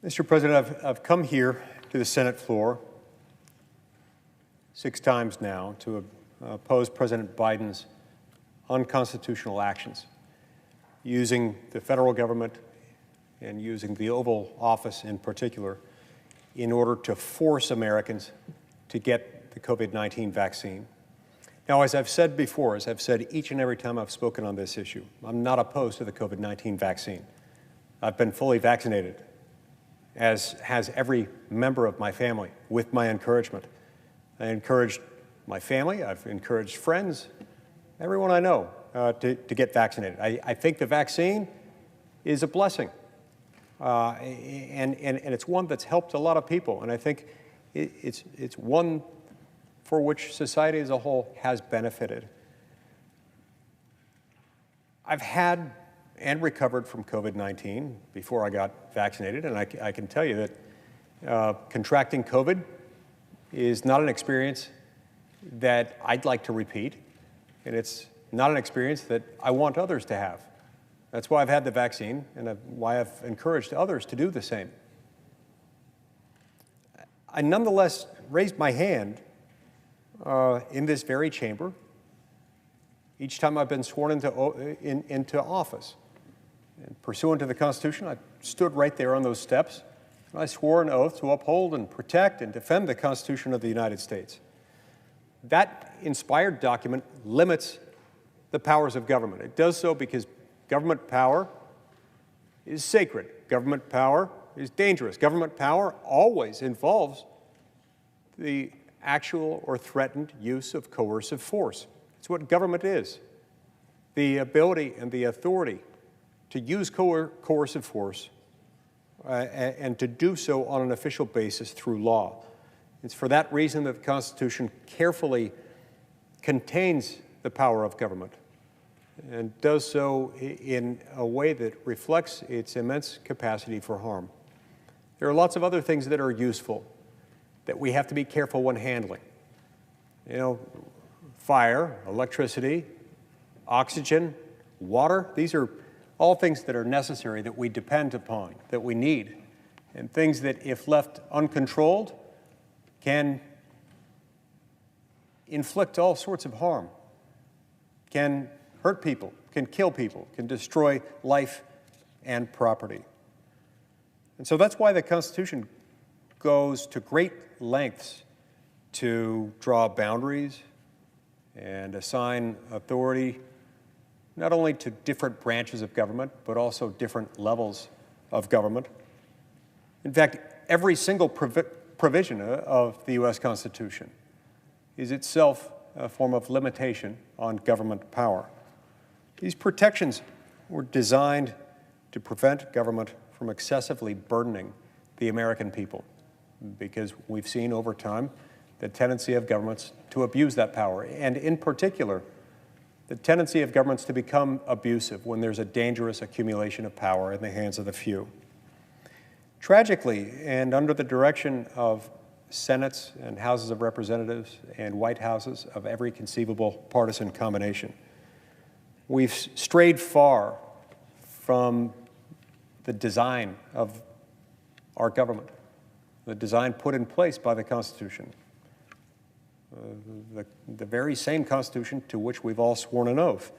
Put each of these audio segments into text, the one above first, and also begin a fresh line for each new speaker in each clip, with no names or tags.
Mr. President, I've come here to the Senate floor 6 times now to oppose President Biden's unconstitutional actions, using the federal government and using the Oval Office in particular in order to force Americans to get the COVID-19 vaccine. Now, as I've said before, as I've said each and every time I've spoken on this issue, I'm not opposed to the COVID-19 vaccine. I've been fully vaccinated, as has every member of my family, with my encouragement. I encouraged my family, I've encouraged friends, everyone I know to get vaccinated. I think the vaccine is a blessing, and it's one that's helped a lot of people, and I think it's one for which society as a whole has benefited. I've had and recovered from COVID-19 before I got vaccinated, and I can tell you that contracting COVID is not an experience that I'd like to repeat, and it's not an experience that I want others to have. That's why I've had the vaccine, and why I've encouraged others to do the same. I nonetheless raised my hand in this very chamber each time I've been sworn into office. And pursuant to the Constitution, I stood right there on those steps, and I swore an oath to uphold and protect and defend the Constitution of the United States. That inspired document limits the powers of government. It does so because government power is sacred. Government power is dangerous. Government power always involves the actual or threatened use of coercive force. It's what government is. The ability and the authority to use coercive force and to do so on an official basis through law. It's for that reason that the Constitution carefully contains the power of government and does so in a way that reflects its immense capacity for harm. There are lots of other things that are useful that we have to be careful when handling. You know, fire, electricity, oxygen, water, these are all things that are necessary, that we depend upon, that we need, and things that, if left uncontrolled, can inflict all sorts of harm, can hurt people, can kill people, can destroy life and property. And so that's why the Constitution goes to great lengths to draw boundaries and assign authority not only to different branches of government, but also different levels of government. In fact, every single provision of the U.S. Constitution is itself a form of limitation on government power. These protections were designed to prevent government from excessively burdening the American people, because we've seen over time the tendency of governments to abuse that power, and in particular, the tendency of governments to become abusive when there's a dangerous accumulation of power in the hands of the few. Tragically, and under the direction of Senates and Houses of Representatives and White Houses of every conceivable partisan combination, we've strayed far from the design of our government, the design put in place by the Constitution, the very same Constitution to which we've all sworn an oath.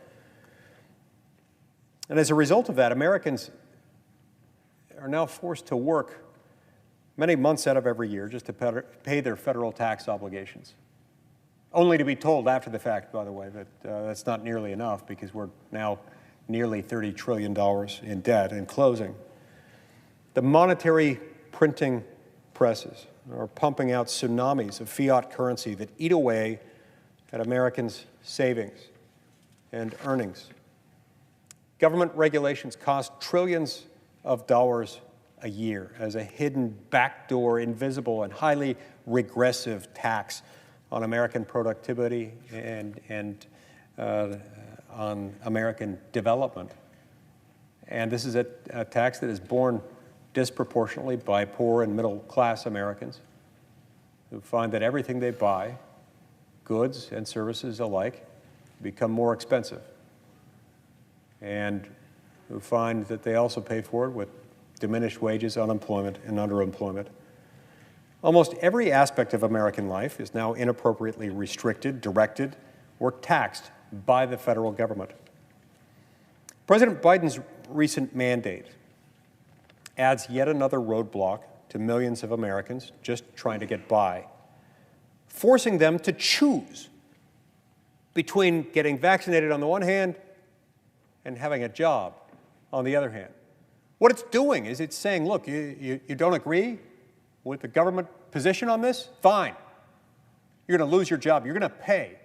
And as a result of that, Americans are now forced to work many months out of every year just to pay their federal tax obligations, only to be told after the fact, by the way, that that's not nearly enough because we're now nearly $30 trillion in debt. In closing, the monetary printing presses are pumping out tsunamis of fiat currency that eat away at Americans' savings and earnings. Government regulations cost trillions of dollars a year as a hidden, backdoor, invisible, and highly regressive tax on American productivity and on American development. And this is a tax that is borne disproportionately by poor and middle-class Americans who find that everything they buy, goods and services alike, become more expensive, and who find that they also pay for it with diminished wages, unemployment, and underemployment. Almost every aspect of American life is now inappropriately restricted, directed, or taxed by the federal government. President Biden's recent mandate adds yet another roadblock to millions of Americans just trying to get by, forcing them to choose between getting vaccinated on the one hand and having a job on the other hand. What it's doing is it's saying, look, you don't agree with the government position on this? Fine. You're going to lose your job. You're going to pay.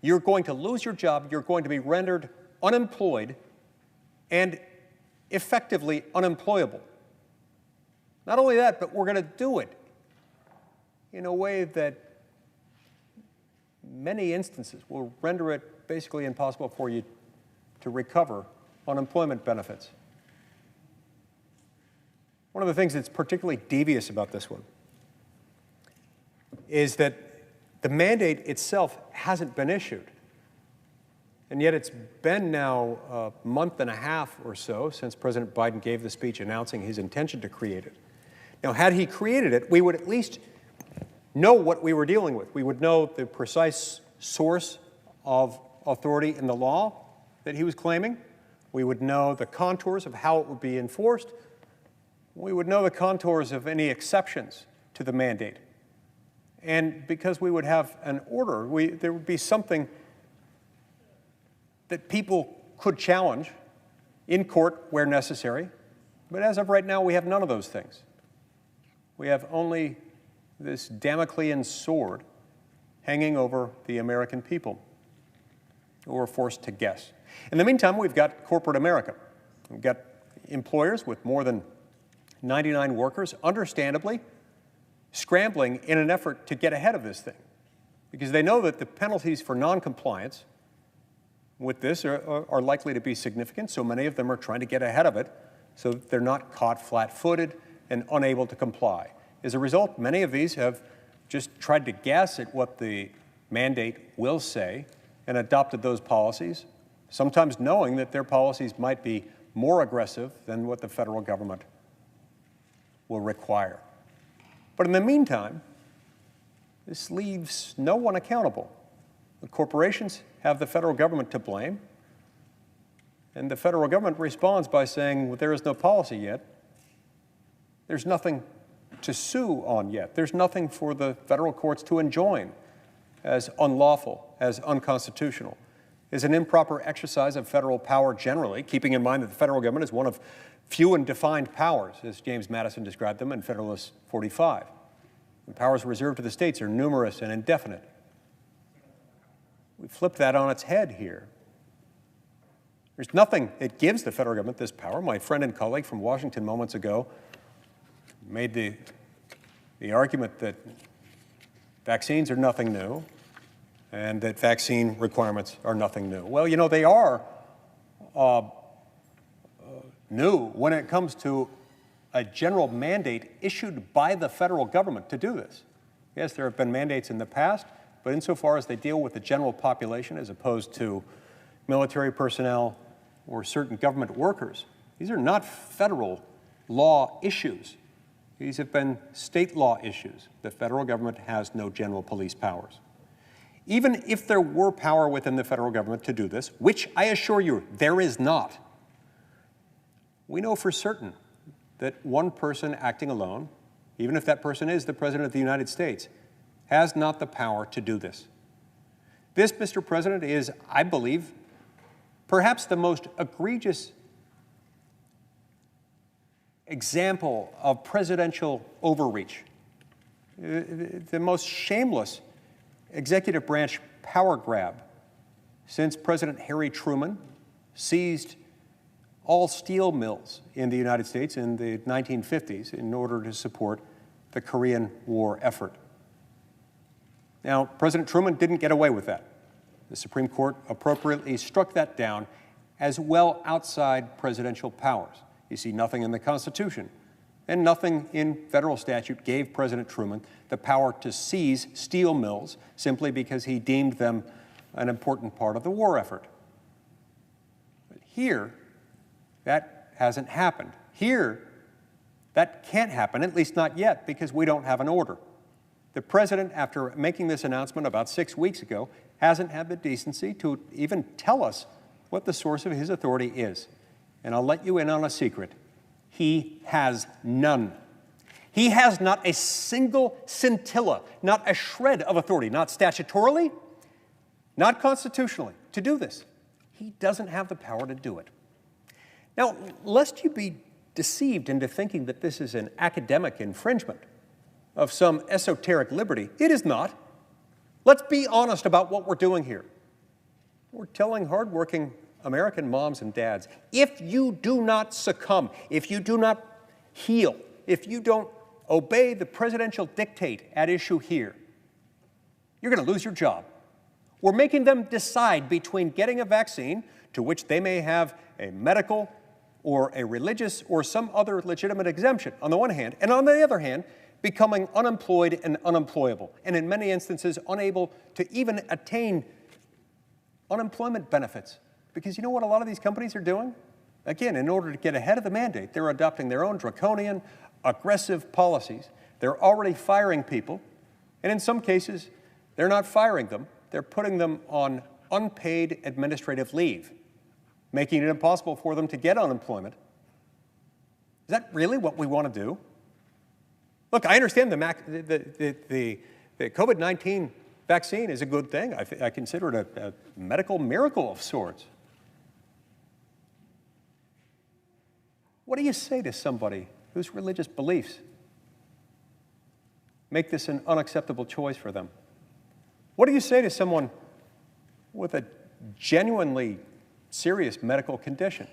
You're going to lose your job. You're going to be rendered unemployed and effectively unemployable. Not only that, but we're going to do it in a way that many instances will render it basically impossible for you to recover unemployment benefits. One of the things that's particularly devious about this one is that the mandate itself hasn't been issued. And yet it's been now a month and a half or so since President Biden gave the speech announcing his intention to create it. Now, had he created it, we would at least know what we were dealing with. We would know the precise source of authority in the law that he was claiming. We would know the contours of how it would be enforced. We would know the contours of any exceptions to the mandate. And because we would have an order, there would be something that people could challenge in court where necessary. But as of right now, we have none of those things. We have only this Damoclean sword hanging over the American people who are forced to guess. In the meantime, we've got corporate America. We've got employers with more than 99 workers, understandably, scrambling in an effort to get ahead of this thing because they know that the penalties for noncompliance with this are likely to be significant, so many of them are trying to get ahead of it so that they're not caught flat-footed and unable to comply. As a result, many of these have just tried to guess at what the mandate will say and adopted those policies, sometimes knowing that their policies might be more aggressive than what the federal government will require. But in the meantime, this leaves no one accountable. The corporations have the federal government to blame, and the federal government responds by saying, well, there is no policy yet. There's nothing to sue on yet. There's nothing for the federal courts to enjoin as unlawful, as unconstitutional, as an improper exercise of federal power generally, keeping in mind that the federal government is one of few and defined powers, as James Madison described them in Federalist 45. The powers reserved to the states are numerous and indefinite. We flip that on its head here. There's nothing that gives the federal government this power. My friend and colleague from Washington moments ago made the argument that vaccines are nothing new and that vaccine requirements are nothing new. Well, you know, they are new when it comes to a general mandate issued by the federal government to do this. Yes, there have been mandates in the past, but insofar as they deal with the general population as opposed to military personnel or certain government workers, these are not federal law issues. These have been state law issues. The federal government has no general police powers. Even if there were power within the federal government to do this, which I assure you there is not, we know for certain that one person acting alone, even if that person is the President of the United States, has not the power to do this. This, Mr. President, is, I believe, perhaps the most egregious example of presidential overreach, the most shameless executive branch power grab since President Harry Truman seized all steel mills in the United States in the 1950s in order to support the Korean War effort. Now, President Truman didn't get away with that. The Supreme Court appropriately struck that down as well outside presidential powers. You see, nothing in the Constitution and nothing in federal statute gave President Truman the power to seize steel mills simply because he deemed them an important part of the war effort. But here, that hasn't happened. Here, That can't happen, at least not yet, because we don't have an order. The president, after making this announcement about 6 weeks ago, hasn't had the decency to even tell us what the source of his authority is. And I'll let you in on a secret. He has none. He has not a single scintilla, not a shred of authority, not statutorily, not constitutionally, to do this. He doesn't have the power to do it. Now, lest you be deceived into thinking that this is an academic infringement of some esoteric liberty, it is not. Let's be honest about what we're doing here. We're telling hardworking American moms and dads, if you do not succumb, if you do not heal, if you don't obey the presidential dictate at issue here, you're going to lose your job. We're making them decide between getting a vaccine, to which they may have a medical or a religious or some other legitimate exemption, on the one hand, and on the other hand, becoming unemployed and unemployable, and in many instances unable to even attain unemployment benefits. Because you know what a lot of these companies are doing? Again, in order to get ahead of the mandate, they're adopting their own draconian, aggressive policies. They're already firing people, and in some cases, they're not firing them, they're putting them on unpaid administrative leave, making it impossible for them to get unemployment. Is that really what we want to do? Look, I understand the COVID-19 vaccine is a good thing. I consider it a medical miracle of sorts. What do you say to somebody whose religious beliefs make this an unacceptable choice for them? What do you say to someone with a genuinely serious medical condition?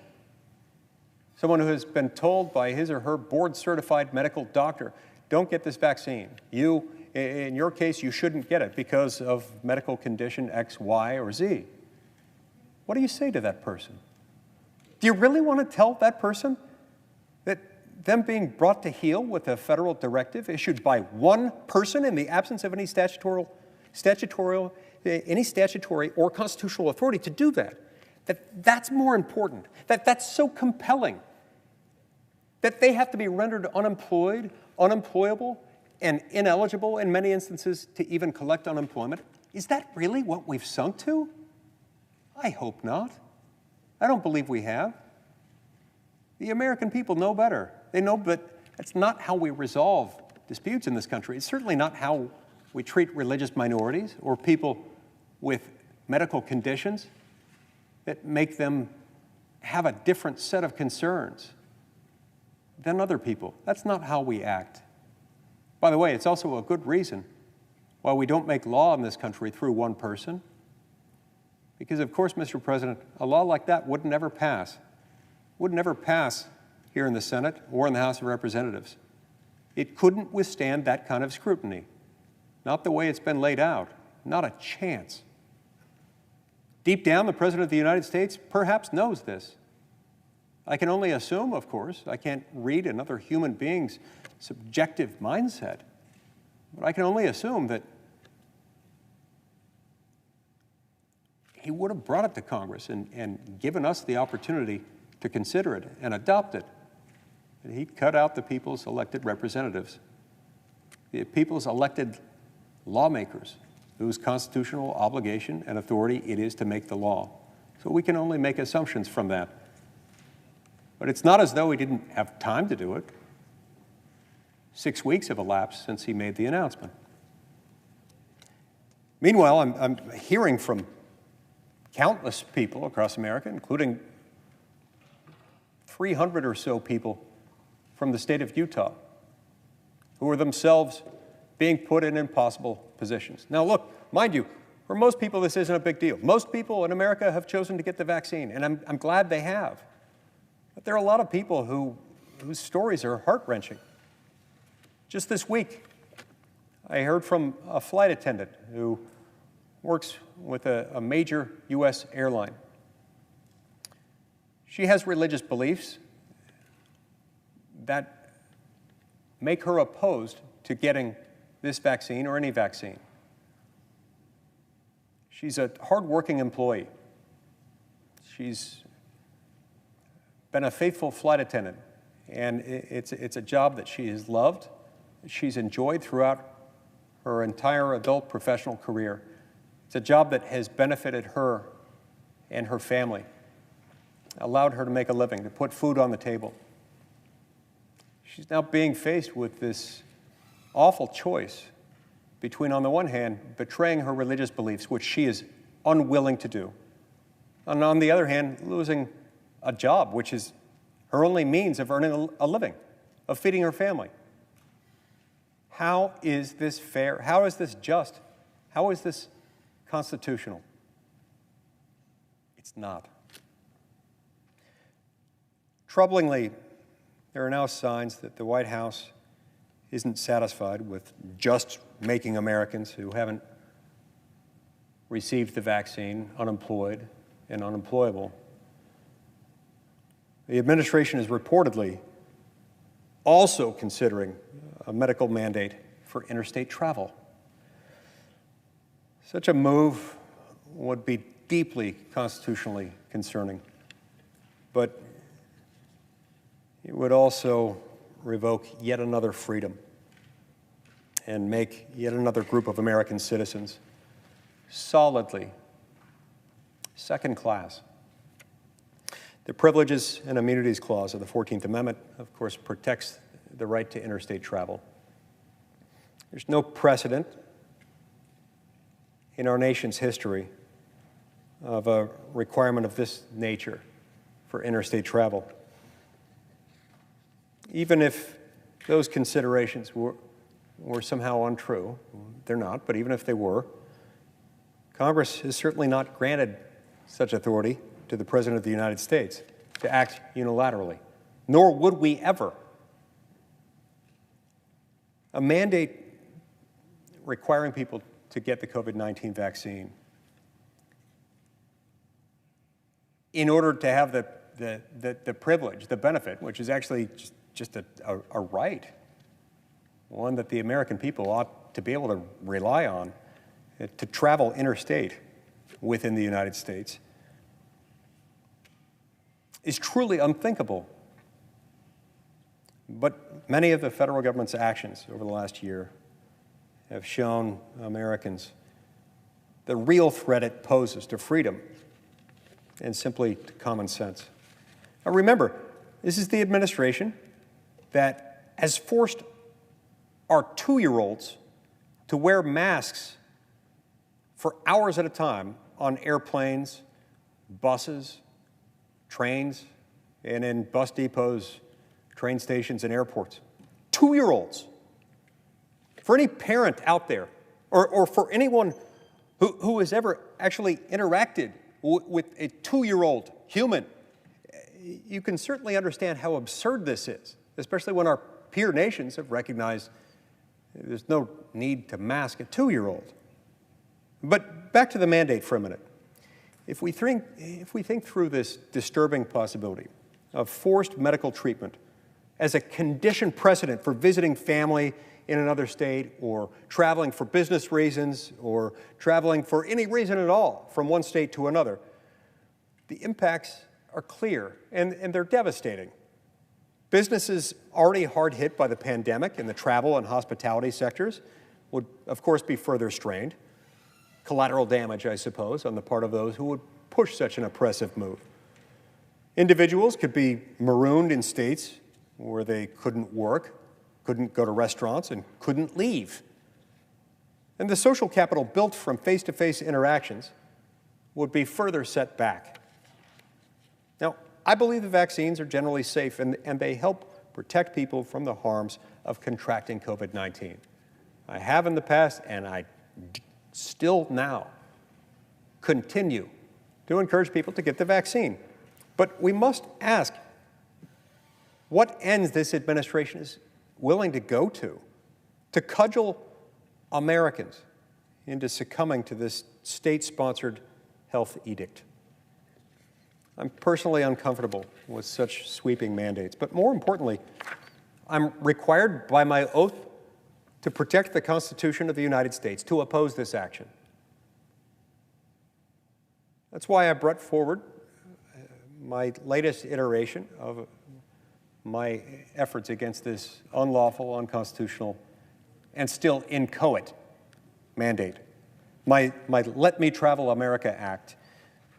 Someone who has been told by his or her board-certified medical doctor, don't get this vaccine. You, in your case, you shouldn't get it because of medical condition X, Y, or Z. What do you say to that person? Do you really want to tell that person that them being brought to heel with a federal directive issued by one person in the absence of any statutory or constitutional authority to do that, that's more important, that's so compelling, that they have to be rendered unemployed, unemployable, and ineligible in many instances to even collect unemployment? Is that really what we've sunk to? I hope not. I don't believe we have. The American people know better. They know that that's not how we resolve disputes in this country. It's certainly not how we treat religious minorities or people with medical conditions that make them have a different set of concerns than other people. That's not how we act. By the way, it's also a good reason why we don't make law in this country through one person. Because, of course, Mr. President, a law like that would never pass. Would never pass here in the Senate or in the House of Representatives. It couldn't withstand that kind of scrutiny. Not the way it's been laid out. Not a chance. Deep down, the President of the United States perhaps knows this. I can only assume, of course, I can't read another human being's subjective mindset, but I can only assume that he would have brought it to Congress and given us the opportunity to consider it and adopt it. And he cut out the people's elected representatives, the people's elected lawmakers, whose constitutional obligation and authority it is to make the law. So we can only make assumptions from that. But it's not as though he didn't have time to do it. 6 weeks have elapsed since he made the announcement. Meanwhile, I'm hearing from countless people across America, including 300 or so people from the state of Utah, who are themselves being put in impossible positions. Now look, mind you, for most people this isn't a big deal. Most people in America have chosen to get the vaccine, and I'm glad they have. But there are a lot of people whose stories are heart-wrenching. Just this week, I heard from a flight attendant who works with a major U.S. airline. She has religious beliefs that make her opposed to getting this vaccine or any vaccine. She's a hardworking employee. She's been a faithful flight attendant And it's a job that she has loved, she's enjoyed throughout her entire adult professional career. It's a job that has benefited her and her family, allowed her to make a living, to put food on the table. She's now being faced with this awful choice between, on the one hand, betraying her religious beliefs, which she is unwilling to do, and on the other hand, losing a job, which is her only means of earning a living, of feeding her family. How is this fair? How is this just? How is this constitutional? It's not. Troublingly, there are now signs that the White House isn't satisfied with just making Americans who haven't received the vaccine unemployed and unemployable. The administration is reportedly also considering a medical mandate for interstate travel. Such a move would be deeply constitutionally concerning, but it would also revoke yet another freedom and make yet another group of American citizens solidly second class. The Privileges and Immunities Clause of the 14th Amendment, of course, protects the right to interstate travel. There's no precedent in our nation's history of a requirement of this nature for interstate travel. Even if those considerations were somehow untrue, they're not, but even if they were, Congress has certainly not granted such authority to the President of the United States to act unilaterally, nor would we ever. A mandate requiring people to get the COVID-19 vaccine in order to have the privilege, the benefit, which is actually just a right, one that the American people ought to be able to rely on, to travel interstate within the United States, is truly unthinkable. But many of the federal government's actions over the last year have shown Americans the real threat it poses to freedom and simply to common sense. Now remember, this is the administration that has forced our 2-year-olds to wear masks for hours at a time on airplanes, buses, trains, and in bus depots, train stations, and airports. 2-year-olds. For any parent out there, or for anyone who has ever actually interacted with a 2-year-old human, you can certainly understand how absurd this is, especially when our peer nations have recognized there's no need to mask a 2-year-old. But back to the mandate for a minute. If we think through this disturbing possibility of forced medical treatment as a conditioned precedent for visiting family in another state, or traveling for business reasons, or traveling for any reason at all from one state to another, the impacts are clear and they're devastating. Businesses already hard hit by the pandemic in the travel and hospitality sectors would, of course, be further strained. Collateral damage, I suppose, on the part of those who would push such an oppressive move. Individuals could be marooned in states where they couldn't work, couldn't go to restaurants, and couldn't leave. And the social capital built from face-to-face interactions would be further set back. Now, I believe the vaccines are generally safe and they help protect people from the harms of contracting COVID-19. I have in the past, and I still now continue to encourage people to get the vaccine. But we must ask what ends this administration is willing to go to cudgel Americans into succumbing to this state-sponsored health edict. I'm personally uncomfortable with such sweeping mandates, but more importantly, I'm required by my oath to protect the Constitution of the United States, to oppose this action. That's why I brought forward my latest iteration of my efforts against this unlawful, unconstitutional, and still inchoate mandate. My Let Me Travel America Act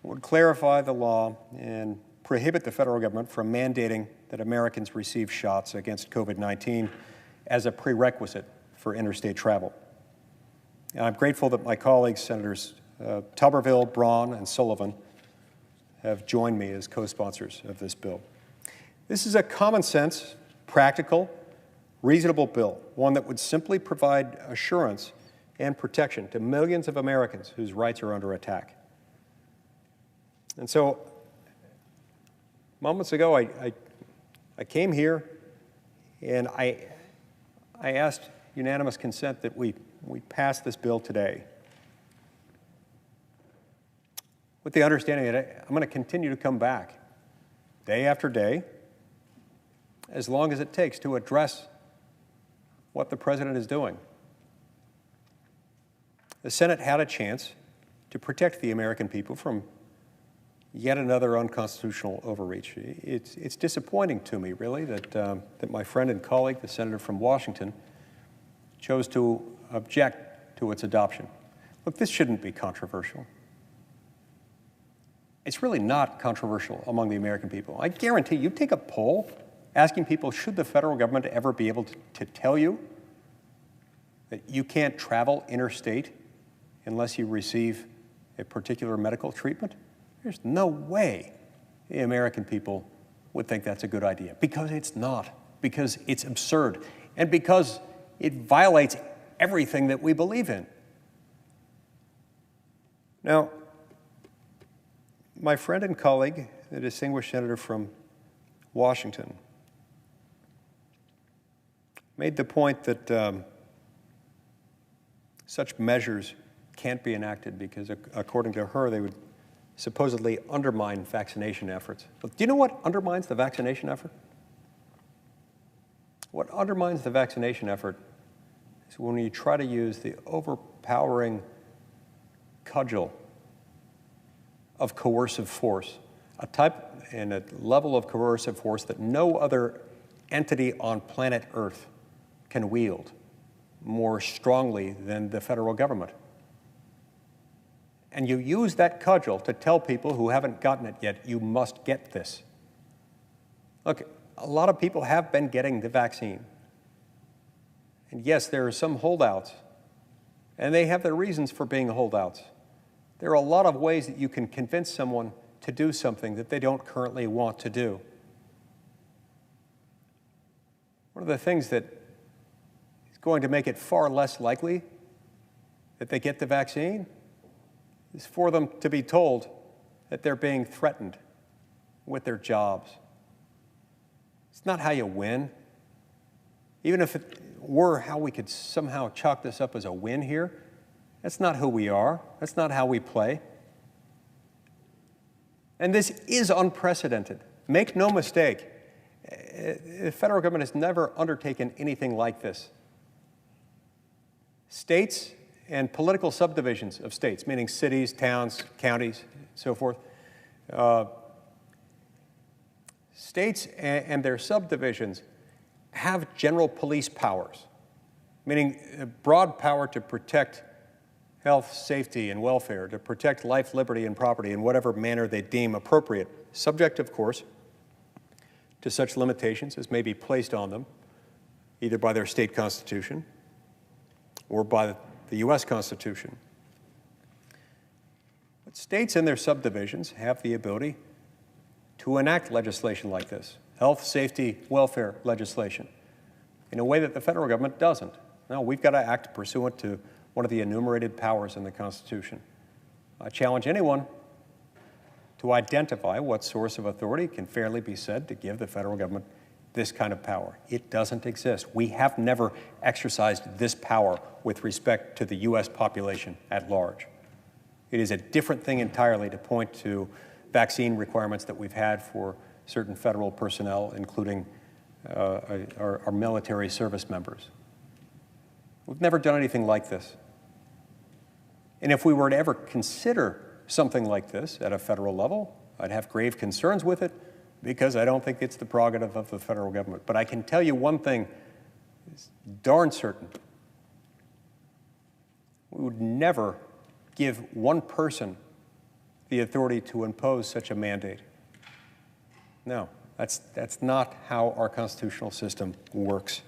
would clarify the law and prohibit the federal government from mandating that Americans receive shots against COVID-19 as a prerequisite for interstate travel. And I'm grateful that my colleagues, Senators Tuberville, Braun, and Sullivan, have joined me as co-sponsors of this bill. This is a common sense, practical, reasonable bill, one that would simply provide assurance and protection to millions of Americans whose rights are under attack. And so, moments ago, I came here and I asked unanimous consent that we pass this bill today, with the understanding that I'm going to continue to come back day after day, as long as it takes to address what the President is doing. The Senate had a chance to protect the American people from yet another unconstitutional overreach. It's disappointing to me, really, that my friend and colleague, the senator from Washington, chose to object to its adoption. Look, this shouldn't be controversial. It's really not controversial among the American people. I guarantee you take a poll asking people, should the federal government ever be able to tell you that you can't travel interstate unless you receive a particular medical treatment? There's no way the American people would think that's a good idea, because it's not, because it's absurd, and because it violates everything that we believe in. Now, my friend and colleague, the distinguished senator from Washington, made the point that such measures can't be enacted because, according to her, they would supposedly undermine vaccination efforts. But do you know what undermines the vaccination effort? What undermines the vaccination effort is when you try to use the overpowering cudgel of coercive force, a type and a level of coercive force that no other entity on planet Earth can wield more strongly than the federal government. And you use that cudgel to tell people who haven't gotten it yet, you must get this. Look, a lot of people have been getting the vaccine. And yes, there are some holdouts, and they have their reasons for being holdouts. There are a lot of ways that you can convince someone to do something that they don't currently want to do. One of the things that is going to make it far less likely that they get the vaccine is for them to be told that they're being threatened with their jobs. It's not how you win. Even if it were how we could somehow chalk this up as a win here, that's not who we are. That's not how we play. And this is unprecedented. Make no mistake, the federal government has never undertaken anything like this. States and political subdivisions of states, meaning cities, towns, counties, so forth, states and their subdivisions have general police powers, meaning broad power to protect health, safety, and welfare, to protect life, liberty, and property in whatever manner they deem appropriate, subject, of course, to such limitations as may be placed on them, either by their state constitution or by the U.S. Constitution. But states and their subdivisions have the ability to enact legislation like this, health, safety, welfare legislation, in a way that the federal government doesn't. No, we've got to act pursuant to one of the enumerated powers in the Constitution. I challenge anyone to identify what source of authority can fairly be said to give the federal government this kind of power. It doesn't exist. We have never exercised this power with respect to the U.S. population at large. It is a different thing entirely to point to vaccine requirements that we've had for certain federal personnel, including our military service members. We've never done anything like this. And if we were to ever consider something like this at a federal level, I'd have grave concerns with it, because I don't think it's the prerogative of the federal government. But I can tell you one thing is darn certain. We would never give one person the authority to impose such a mandate. No, that's not how our constitutional system works.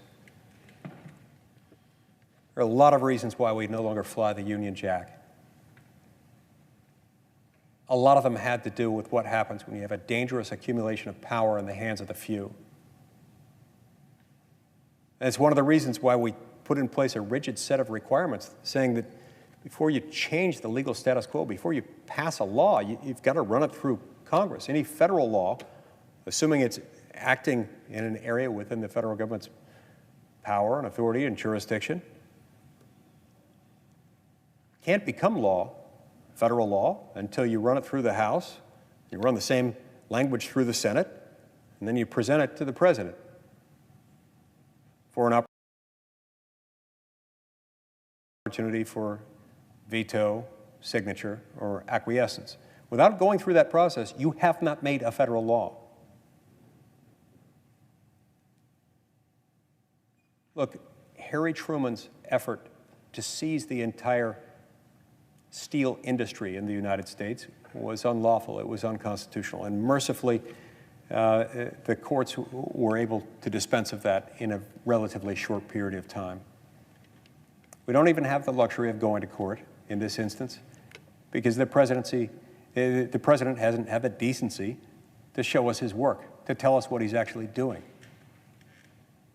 There are a lot of reasons why we no longer fly the Union Jack. A lot of them had to do with what happens when you have a dangerous accumulation of power in the hands of the few. And it's one of the reasons why we put in place a rigid set of requirements saying that before you change the legal status quo, before you pass a law, you've got to run it through Congress. Any federal law, assuming it's acting in an area within the federal government's power and authority and jurisdiction, can't become law, federal law, until you run it through the House, you run the same language through the Senate, and then you present it to the President for an opportunity for veto, signature, or acquiescence. Without going through that process, you have not made a federal law. Look, Harry Truman's effort to seize the entire steel industry in the United States was unlawful, it was unconstitutional, and mercifully, the courts were able to dispense of that in a relatively short period of time. We don't even have the luxury of going to court in this instance because the president hasn't had the decency to show us his work, to tell us what he's actually doing.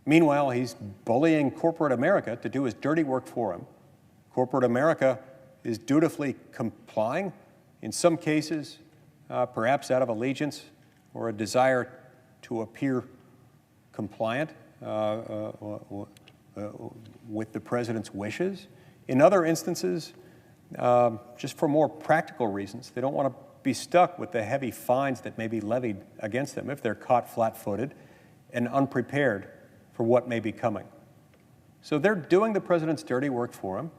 Meanwhile, he's bullying corporate America to do his dirty work for him. Corporate America is dutifully complying, in some cases, perhaps out of allegiance or a desire to appear compliant with the president's wishes. In other instances, just for more practical reasons, they don't want to be stuck with the heavy fines that may be levied against them if they're caught flat-footed and unprepared for what may be coming. So they're doing the president's dirty work for him.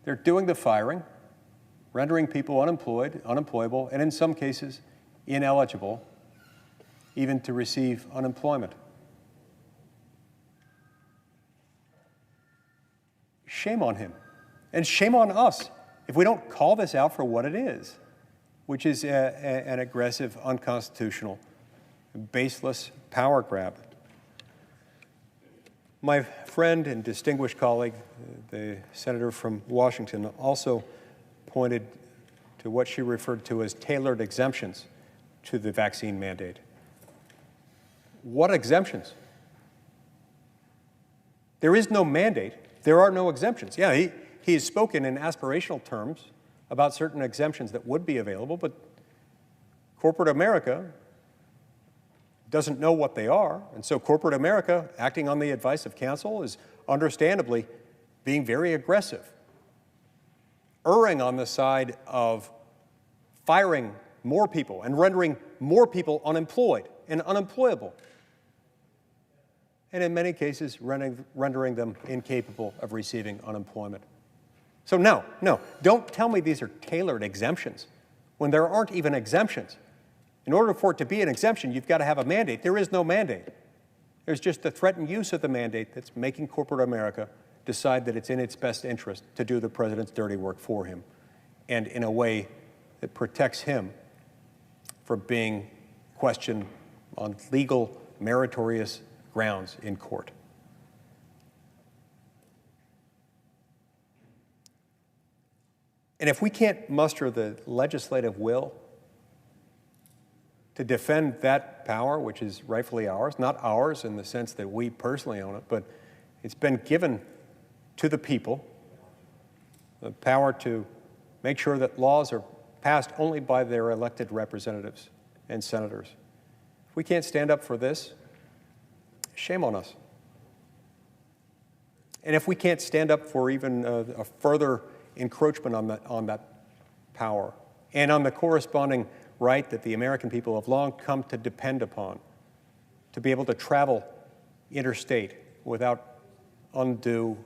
They're doing the firing, rendering people unemployed, unemployable, and in some cases, ineligible even to receive unemployment. Shame on him, and shame on us if we don't call this out for what it is, which is an aggressive, unconstitutional, baseless power grab. My friend and distinguished colleague, the senator from Washington, also pointed to what she referred to as tailored exemptions to the vaccine mandate. What exemptions? There is no mandate. There are no exemptions. Yeah, he has spoken in aspirational terms about certain exemptions that would be available, but corporate America doesn't know what they are, and so corporate America, acting on the advice of counsel, is understandably being very aggressive, erring on the side of firing more people and rendering more people unemployed and unemployable, and in many cases rendering them incapable of receiving unemployment. So no, don't tell me these are tailored exemptions when there aren't even exemptions. In order for it to be an exemption, you've got to have a mandate. There is no mandate. There's just the threatened use of the mandate that's making corporate America decide that it's in its best interest to do the president's dirty work for him, and in a way that protects him from being questioned on legal, meritorious grounds in court. And if we can't muster the legislative will to defend that power, which is rightfully ours, not ours in the sense that we personally own it, but it's been given to the people, the power to make sure that laws are passed only by their elected representatives and senators. If we can't stand up for this, shame on us. And if we can't stand up for even a further encroachment on that power and on the corresponding right that the American people have long come to depend upon, to be able to travel interstate without undue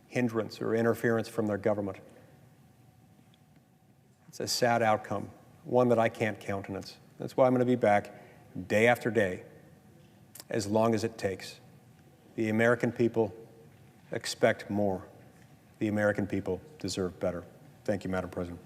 hindrance or interference from their government. It's a sad outcome, one that I can't countenance. That's why I'm going to be back day after day, as long as it takes. The American people expect more. The American people deserve better. Thank you, Madam President.